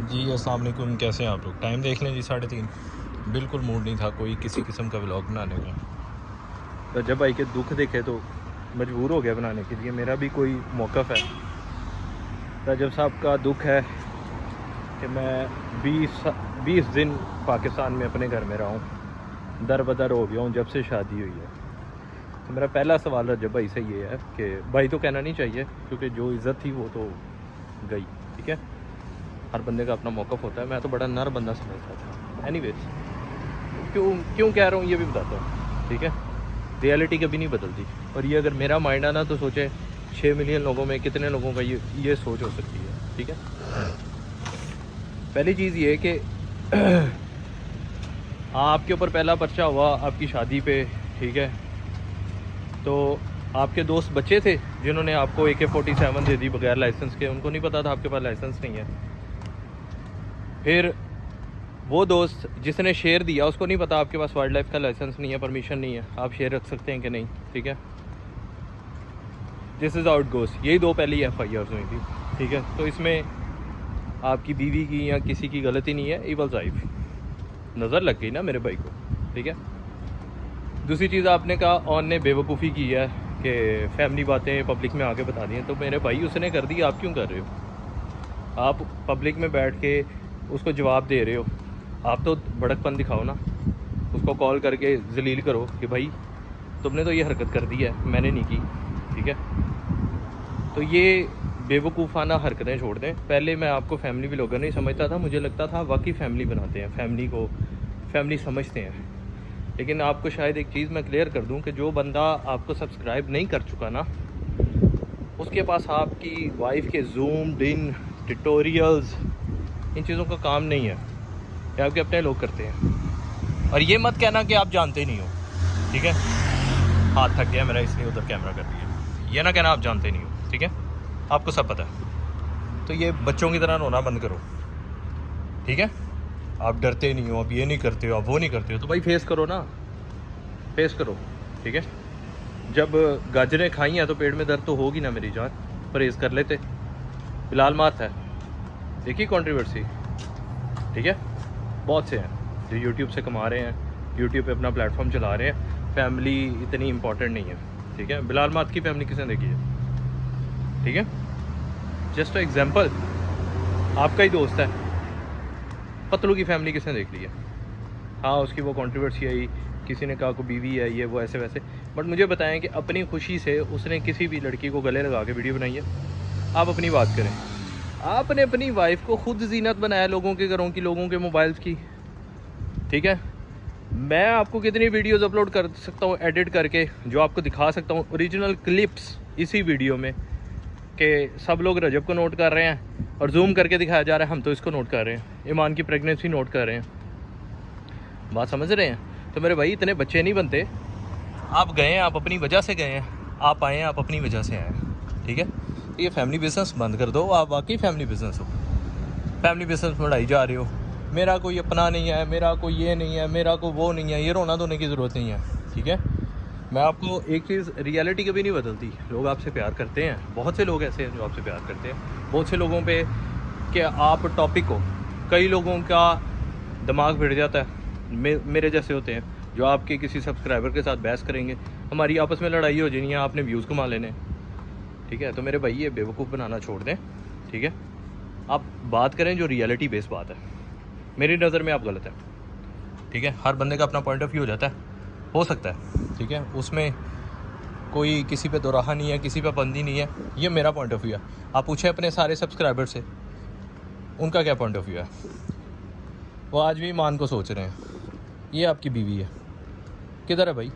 जी अस्सलाम वालेकुम, कैसे हैं आप लोग। टाइम देख लें जी 3:30। बिल्कुल मूड नहीं था कोई किसी किस्म का व्लॉग बनाने का। तो जब भाई के दुख देखे तो मजबूर हो गया बनाने के लिए। मेरा भी कोई मौक़िफ़ है। रजब साहब का दुख है कि मैं 20 दिन पाकिस्तान में अपने घर में रहा हूँ, दर बदर हो गया हूँ जब से शादी हुई है। तो मेरा पहला सवाल रजब भाई से ये है कि भाई तो कहना नहीं चाहिए क्योंकि जो इज़्ज़त थी वो तो गई, ठीक है। हर बंदे का अपना मौक़िफ़ होता है। मैं तो बड़ा नर बंदा समझता था। एनीवेज़ क्यों कह रहा हूँ ये भी बताता हूँ, ठीक है। रियलिटी कभी नहीं बदलती, और ये अगर मेरा माइंड है ना तो सोचे 6 मिलियन लोगों में कितने लोगों का ये सोच हो सकती है, ठीक है। पहली चीज़ ये कि आपके ऊपर पहला पर्चा हुआ आपकी शादी पे, ठीक है। तो आपके दोस्त बच्चे थे जिन्होंने आपको AK-47 दे दी बगैर लाइसेंस के। उनको नहीं पता था आपके पास लाइसेंस नहीं है। फिर वो दोस्त जिसने शेयर दिया उसको नहीं पता आपके पास वाइल्ड लाइफ का लाइसेंस नहीं है, परमिशन नहीं है, आप शेयर रख सकते हैं कि नहीं, ठीक है। दिस इज़ आउट गोस। यही 2 पहली FIRs हुई थी, ठीक है। तो इसमें आपकी बीवी की या किसी की गलती नहीं है। इवल ज़ाइफ नज़र लग गई ना मेरे भाई को, ठीक है। दूसरी चीज़ आपने कहा ऑन ने बेवकूफ़ी की है कि फैमिली बातें पब्लिक में आके बता दी हैं। तो मेरे भाई उसने कर दी, आप क्यों कर रहे हो? आप पब्लिक में बैठ के उसको जवाब दे रहे हो। आप तो बड़कपन दिखाओ ना, उसको कॉल करके जलील करो कि भाई तुमने तो ये हरकत कर दी है, मैंने नहीं की, ठीक है। तो ये बेवकूफ़ाना हरकतें छोड़ दें। पहले मैं आपको फैमिली व्लॉगर नहीं समझता था, मुझे लगता था वाकई फैमिली बनाते हैं, फैमिली समझते हैं। लेकिन आपको शायद एक चीज़ मैं क्लियर कर दूं कि जो बंदा आपको सब्सक्राइब नहीं कर चुका ना, उसके पास आपकी वाइफ के जूम्ड इन ट्यूटोरियल्स इन चीज़ों का काम नहीं है। ये आपके अपने लोग करते हैं। और ये मत कहना कि आप जानते नहीं हो, ठीक है। हाथ थक गया मेरा इसलिए उधर कैमरा कर दिया। ये ना कहना आप जानते नहीं हो, ठीक है। आपको सब पता है। तो ये बच्चों की तरह रोना बंद करो, ठीक है। आप डरते नहीं हो, आप ये नहीं करते हो, आप वो नहीं करते हो, तो भाई फेस करो ना, फेस करो, ठीक है। जब गाजरें खाई हैं तो पेट में दर्द तो होगी ना मेरी जान, परहेज़ कर लेते। बिलाल मार्थ है, देखिए कंट्रोवर्सी, ठीक है। बहुत से हैं जो यूट्यूब से कमा रहे हैं, यूट्यूब पे अपना प्लेटफॉर्म चला रहे हैं। फैमिली इतनी इंपॉर्टेंट नहीं है, ठीक है। बिलाल मार्थ की फैमिली किसने देखी है, ठीक है। जस्ट एग्जाम्पल, आपका ही दोस्त है, पतलू की फैमिली किसने देख ली है? हाँ, उसकी वो कंट्रोवर्सी आई, किसी ने कहा को बीवी है, ये वो ऐसे वैसे। बट मुझे बताएं कि अपनी खुशी से उसने किसी भी लड़की को गले लगा के वीडियो बनाई है? आप अपनी बात करें। आपने अपनी वाइफ को खुद जीनत बनाया लोगों के घरों की, लोगों के मोबाइल्स की, ठीक है। मैं आपको कितनी वीडियोस अपलोड कर सकता हूँ एडिट करके, जो आपको दिखा सकता हूँ ओरिजिनल क्लिप्स इसी वीडियो में, कि सब लोग रजब को नोट कर रहे हैं और जूम करके दिखाया जा रहा है हम तो इसको नोट कर रहे हैं, ईमान की प्रेगनेंसी नोट कर रहे हैं। बात समझ रहे हैं? तो मेरे भाई इतने बच्चे नहीं बनते। आप गए हैं, आप अपनी वजह से गए हैं, आप आए हैं, आप अपनी वजह से आए हैं, ठीक है। ये फैमिली बिजनेस बंद कर दो। आप वाकई फैमिली बिजनेस हो, फैमिली बिजनेस में बढ़ाई जा रहे हो। मेरा कोई अपना नहीं है, मेरा कोई ये नहीं है, मेरा कोई वो नहीं है, ये रोना धोने की ज़रूरत नहीं है, ठीक है। मैं आपको एक चीज़, रियलिटी कभी नहीं बदलती। लोग आपसे प्यार करते हैं, बहुत से लोग ऐसे हैं जो आपसे प्यार करते हैं। बहुत से लोगों पे कि आप टॉपिक हो, कई लोगों का दिमाग भिड़ जाता है, मेरे जैसे होते हैं जो आपके किसी सब्सक्राइबर के साथ बहस करेंगे, हमारी आपस में लड़ाई हो जानी है, आपने व्यूज़ कमा लेने, ठीक है। तो मेरे भाई ये बेवकूफ़ बनाना छोड़ दें, ठीक है। आप बात करें जो रियलिटी बेस्ड बात है। मेरी नज़र में आप गलत हैं, ठीक है। हर बंदे का अपना पॉइंट ऑफ व्यू हो जाता है, हो सकता है, ठीक है। उसमें कोई किसी पे दोराहा नहीं है, किसी पे पाबंदी नहीं है। ये मेरा पॉइंट ऑफ व्यू है। आप पूछें अपने सारे सब्सक्राइबर से, उनका क्या पॉइंट ऑफ व्यू है। वो आज भी ईमान को सोच रहे हैं। ये आपकी बीवी है, किधर है भाई?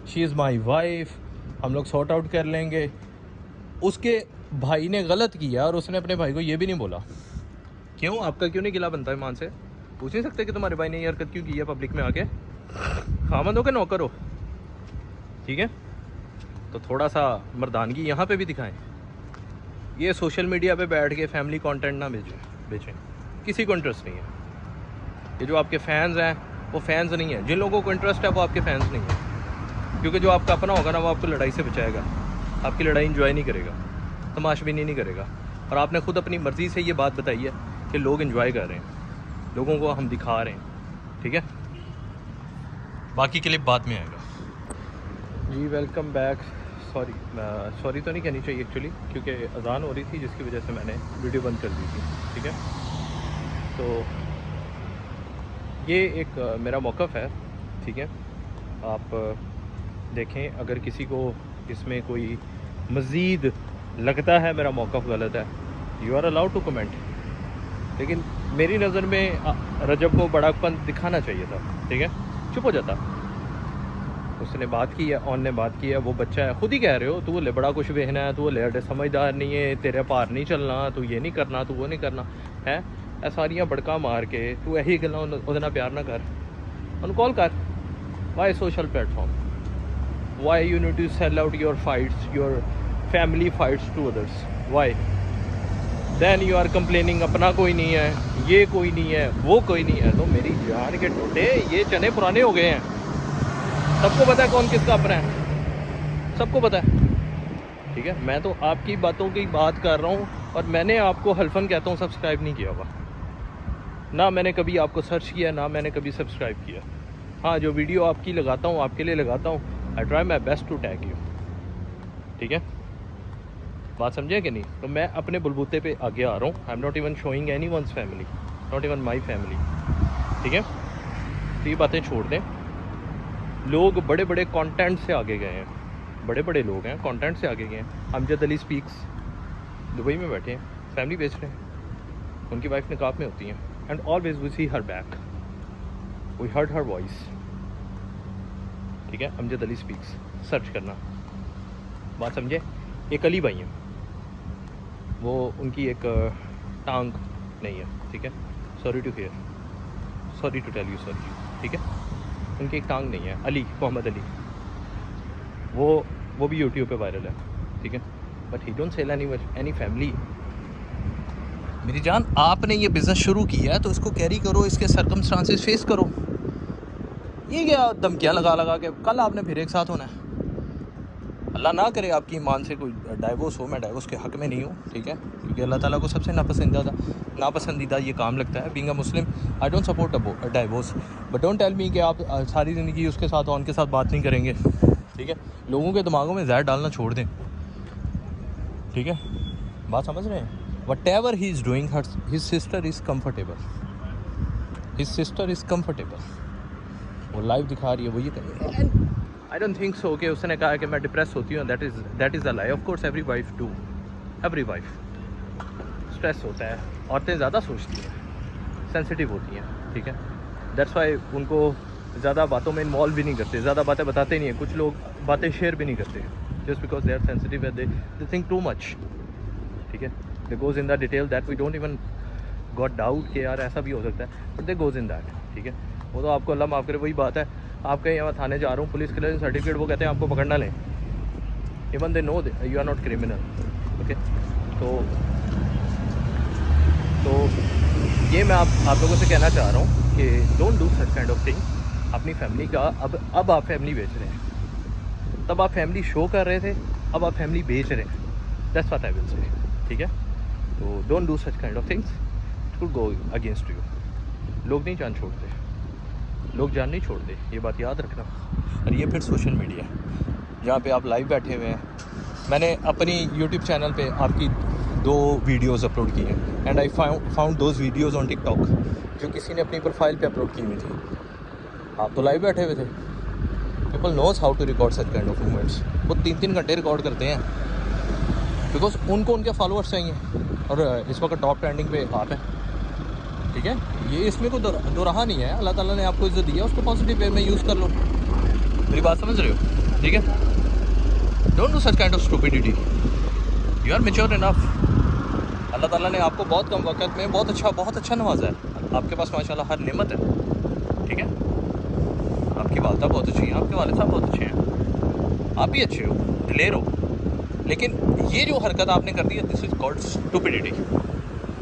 शी इज़ माई वाइफ, हम लोग सॉर्ट आउट कर लेंगे। उसके भाई ने गलत किया और उसने अपने भाई को ये भी नहीं बोला। क्यों? आपका क्यों नहीं गिला बनता है ईमान से? पूछ नहीं सकते कि तुम्हारे भाई ने ये हरकत क्यों की है पब्लिक में आके? खामद हो के नौकर हो, ठीक है। तो थोड़ा सा मर्दानगी यहाँ पे भी दिखाएं। ये सोशल मीडिया पे बैठ के फैमिली कंटेंट ना बेचें, किसी को इंटरेस्ट नहीं है। ये जो आपके फैंस हैं वो फैंस नहीं है, जिन लोगों को इंटरेस्ट है वो आपके फैंस नहीं है। क्योंकि जो आपका अपना होगा ना वो आपको लड़ाई से बचाएगा, आपकी लड़ाई इंजॉय नहीं करेगा, तमाशबीनी नहीं करेगा। और आपने खुद अपनी मर्ज़ी से ये बात बताई है कि लोग एंजॉय कर रहे हैं, लोगों को हम दिखा रहे हैं, ठीक है। बाकी क्लिप बाद में आएगा जी। Welcome back. सॉरी तो नहीं कहनी चाहिए एक्चुअली, क्योंकि अजान हो रही थी जिसकी वजह से मैंने वीडियो बंद कर दी थी, ठीक है। तो ये एक मेरा मौक़िफ़ है, ठीक है। आप देखें, अगर किसी को इसमें कोई मज़ीद लगता है मेरा मौक़िफ़ गलत है, you are allowed to comment, लेकिन मेरी नज़र में रजब को बड़ापन दिखाना चाहिए था, ठीक है। चुप हो जाता। उसने बात की है, ऑन ने बात की है, वो बच्चा है, खुद ही कह रहे हो, तू ले बड़ा कुछ बहना है, तू ले समझदार नहीं है, तेरे पार नहीं चलना, तू ये नहीं करना, तू वो नहीं करना है। सारियां बड़का मार के तू यही गल्लां उहदे नाल प्यार ना कर, उन्हें कॉल कर। Why social platform, why you need to sell out your fights, your family fights to others, why then you are complaining अपना कोई नहीं है, ये कोई नहीं है, वो कोई नहीं है। तो मेरी जान के टोटे, ये चने पुराने हो गए हैं, सबको पता है कौन किसका अपना है, सबको पता है, ठीक है। मैं तो आपकी बातों की बात कर रहा हूँ, और मैंने आपको हल्फन कहता हूँ सब्सक्राइब नहीं किया हुआ, ना मैंने कभी आपको सर्च किया, ना मैंने कभी सब्सक्राइब किया। हाँ, जो वीडियो आपकी लगाता हूँ, आपके लिए लगाता हूँ, I try my best to tag you, ठीक है। बात समझे कि नहीं? तो मैं अपने बलबूते पे आगे आ रहा हूँ। I am not even showing any one's family, not even my family, ठीक है। तो ये बातें छोड़ दें। लोग बड़े बड़े कंटेंट से आगे गए हैं, बड़े बड़े लोग हैं, कंटेंट से आगे गए हैं। अमजद अली स्पीक्स दुबई में बैठे हैं, फैमिली बेच रहे हैं, उनकी वाइफ निकाब में होती हैं, and always we see her back, we heard her voice, ठीक है। अमजद अली स्पीक्स सर्च करना, बात समझे। एक अली भाई हैं, वो उनकी एक टांग नहीं है, ठीक है। Sorry to hear, sorry to tell you sorry, ठीक है। उनकी एक टांग नहीं है, अली मोहम्मद अली, वो भी यूट्यूब पे वायरल है, ठीक है। But he don't sell any family. मेरी जान, आपने ये बिज़नेस शुरू किया है तो इसको कैरी करो, इसके सर्कमस्टांसेस फेस करो। ये क्या धमकियाँ लगा लगा के कल आपने फिर एक साथ होना है। अल्लाह ना करे आपकी ईमान से कोई डाइवोर्स हो, मैं डाइवोर्स के हक़ में नहीं हूँ, ठीक है, क्योंकि अल्लाह ताला को सबसे नापसंदीदा ये काम लगता है। Being a Muslim I don't support a divorce, but don't tell me कि आप सारी ज़िंदगी उसके साथ और उनके साथ बात नहीं करेंगे, ठीक है। लोगों के दिमागों में जहर डालना छोड़ दें, ठीक है। बात समझ रहे हैं। What ever he is doing, his sister is comfortable, his sister is comfortable, वो लाइव दिखा रही है, वो ये करेंगे। आई डोंट थिंक सो कि उसने कहा कि मैं डिप्रेस होती हूँ, that is a lie. Of course every wife do, every wife stress होता है। औरतें ज़्यादा सोचती हैं, सेंसिटिव होती हैं, ठीक है। दैट्स वाई उनको ज़्यादा बातों में इन्वॉल्व भी नहीं करते, ज़्यादा बातें बताते नहीं हैं। कुछ लोग बातें शेयर भी नहीं करते, just because they are sensitive and they think too much, ठीक है। They goes in the detail that we don't even got doubt कि यार ऐसा भी हो सकता है, but they goes in that, ठीक है। वो तो आपको अल्लाह माफ़ करे, वही बात है, आप कहीं यहाँ थाने जा रहा हूँ, पुलिस क्लियरेंस सर्टिफिकेट, वो कहते हैं आपको पकड़ना लें, even they know you are not criminal, okay. तो ये मैं आप लोगों से कहना चाह रहा हूँ कि don't do such kind of thing. अपनी फैमिली का अब आप फैमिली बेच रहे हैं, तब आप फैमिली शो कर रहे थे, अब आप फैमिली बेच रहे हैं, that's what I will say, ठीक है। तो don't do such kind of things, it will go against you. लोग नहीं जान छोड़ते, लोग जान नहीं छोड़ते, ये बात याद रखना। और ये फिर सोशल मीडिया जहाँ पे आप लाइव बैठे हुए हैं। मैंने अपनी यूट्यूब चैनल पे आपकी 2 वीडियोस अपलोड की हैं, and I found those videos on TikTok, जो किसी ने अपनी प्रोफाइल पे अपलोड की हुई थी। आप तो लाइव बैठे हुए थे। People knows how to record such kind of movements. वो 3-3 घंटे रिकॉर्ड करते हैं, बिकॉज उनको उनके फॉलोअर्स चाहिए, और इस वक्त टॉप ट्रेंडिंग पे आप है, ठीक है। ये इसमें कोई दो रहा नहीं है। अल्लाह ताला ने आपको इज़्ज़त दी है, उसको पॉजिटिव वे में यूज़ कर लो। मेरी बात समझ रहे हो, ठीक है। Don't do such kind of stupidity, you are mature enough. अल्लाह ताला ने आपको बहुत कम वक्त में बहुत अच्छा नवाजा है। आपके पास माशाल्लाह हर नेमत है, ठीक है। आपकी वालदा बहुत अच्छी है, आपके वालिद साहब बहुत अच्छे हैं, आप भी अच्छे हो, दिलेर हो, लेकिन ये जो हरकत आपने कर दी है, दिस इज़ कॉल्ड स्टूपिडिटी,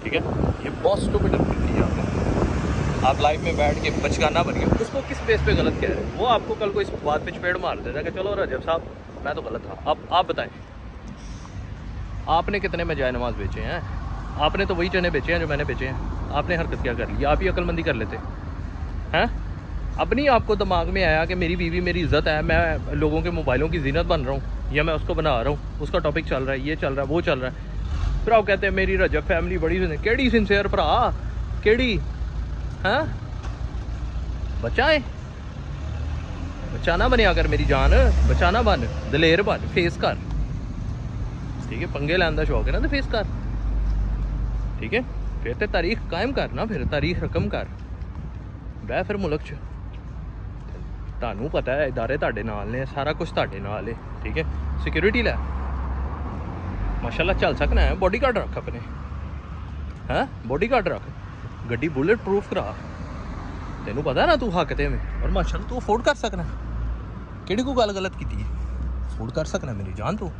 ठीक है। ये बहुत स्टूपिड हरकत की है आपने। आप लाइव में बैठ के बचकाना बन गए। उसको किस बेस पे गलत कह रहे हैं? वो आपको कल को इस बात पे चपेड़ मार देता कि चलो रजब साहब मैं तो गलत था। अब आप बताएं, आपने कितने में जाए नमाज बेचे हैं? आपने तो वही चने बेचे हैं जो मैंने बेचे हैं। आपने हरकत क्या कर ली? आप ही अक्लमंदी कर लेते हैं। अब नहीं आपको दिमाग में आया कि मेरी बीवी मेरी इज़्ज़त है, मैं लोगों के मोबाइलों की जीनत बन रहा हूँ या मैं उसको बना रहा हूँ, उसका टॉपिक चल रहा है, ये चल रहा है, वो चल रहा है, फिर आप कहते हैं मेरी रजब फैमिली बड़ी केड़ी सिंसेयर भरा केड़ी? हाँ बचाए, बचाना बने अगर मेरी जान, बचाना बन, दलेर बन, फेस कर, ठीक है? पंगे लैन का शौक है ना तो फेस कर, ठीक है? फिर तो तारीख कायम कर ना, फिर तारीख रकम कर बह फिर मुल्क च ਤੁਹਾਨੂੰ पता है इदारे ਤੁਹਾਡੇ ਨਾਲ ने, सारा कुछ ਤੁਹਾਡੇ ਨਾਲ है, ठीक है? सिक्योरिटी लै माशाल्लाह चल सकना है, बॉडी गार्ड रख अपने, हैं बॉडी गार्ड रख, गड्डी बुलेट प्रूफ करा, तेनू पता ना तू हक ते में, और माशाल्लाह तू अफोर्ड कर सकना, केड़ी कोई गल गलत की अफोर्ड कर सकना मेरी जान, तू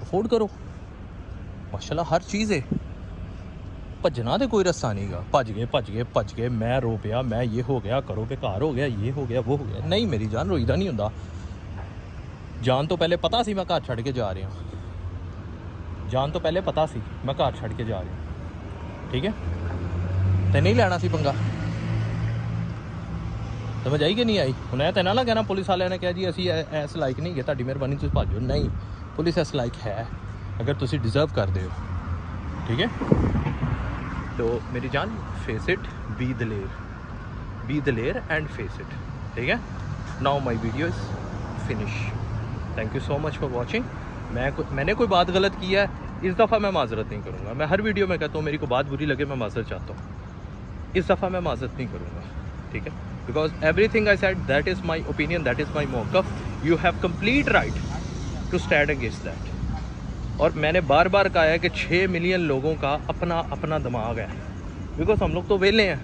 अफोर्ड करो माशाल्लाह हर चीज़ है। भजना तो कोई रस्ता नहीं गा, भज गए मैं रो पिया, मैं ये हो गया, करो बेकार हो गया, ये हो गया, वो हो गया, नहीं मेरी जान रोईदा नहीं होंदा। जान तो पहले पता सी मैं घर छड़ के जा रहा, जान तो पहले पता सी मैं घर छड़ के जा रहा, ठीक है? तो नहीं लेना सी पंगा, समझ आई कि नहीं आई? हुण तो ना कहना पुलिस वाले ने कहा जी असी इस लाइक नहीं गए, ताड़ी मेहरबानी तुसीं भजो, नहीं पुलिस इस लाइक है अगर तुसीं डिजर्व करते हो, ठीक है? तो मेरी जान फेस इट, बी दलेर एंड फेस इट, ठीक है? Now my video is finish, thank you so much for watching. मैंने कोई बात गलत की है इस दफ़ा मैं माजरत नहीं करूँगा, मैं हर वीडियो में कहता हूँ मेरी को बात बुरी लगे मैं माजरत चाहता हूँ, इस दफ़ा मैं माजरत नहीं करूँगा, ठीक है? Because everything I said that is my opinion, that is my मौक़िफ़, you have complete right to stand against that. और मैंने बार बार कहा है कि 6 मिलियन लोगों का अपना अपना दिमाग है, बिकॉज हम लोग तो वेले हैं,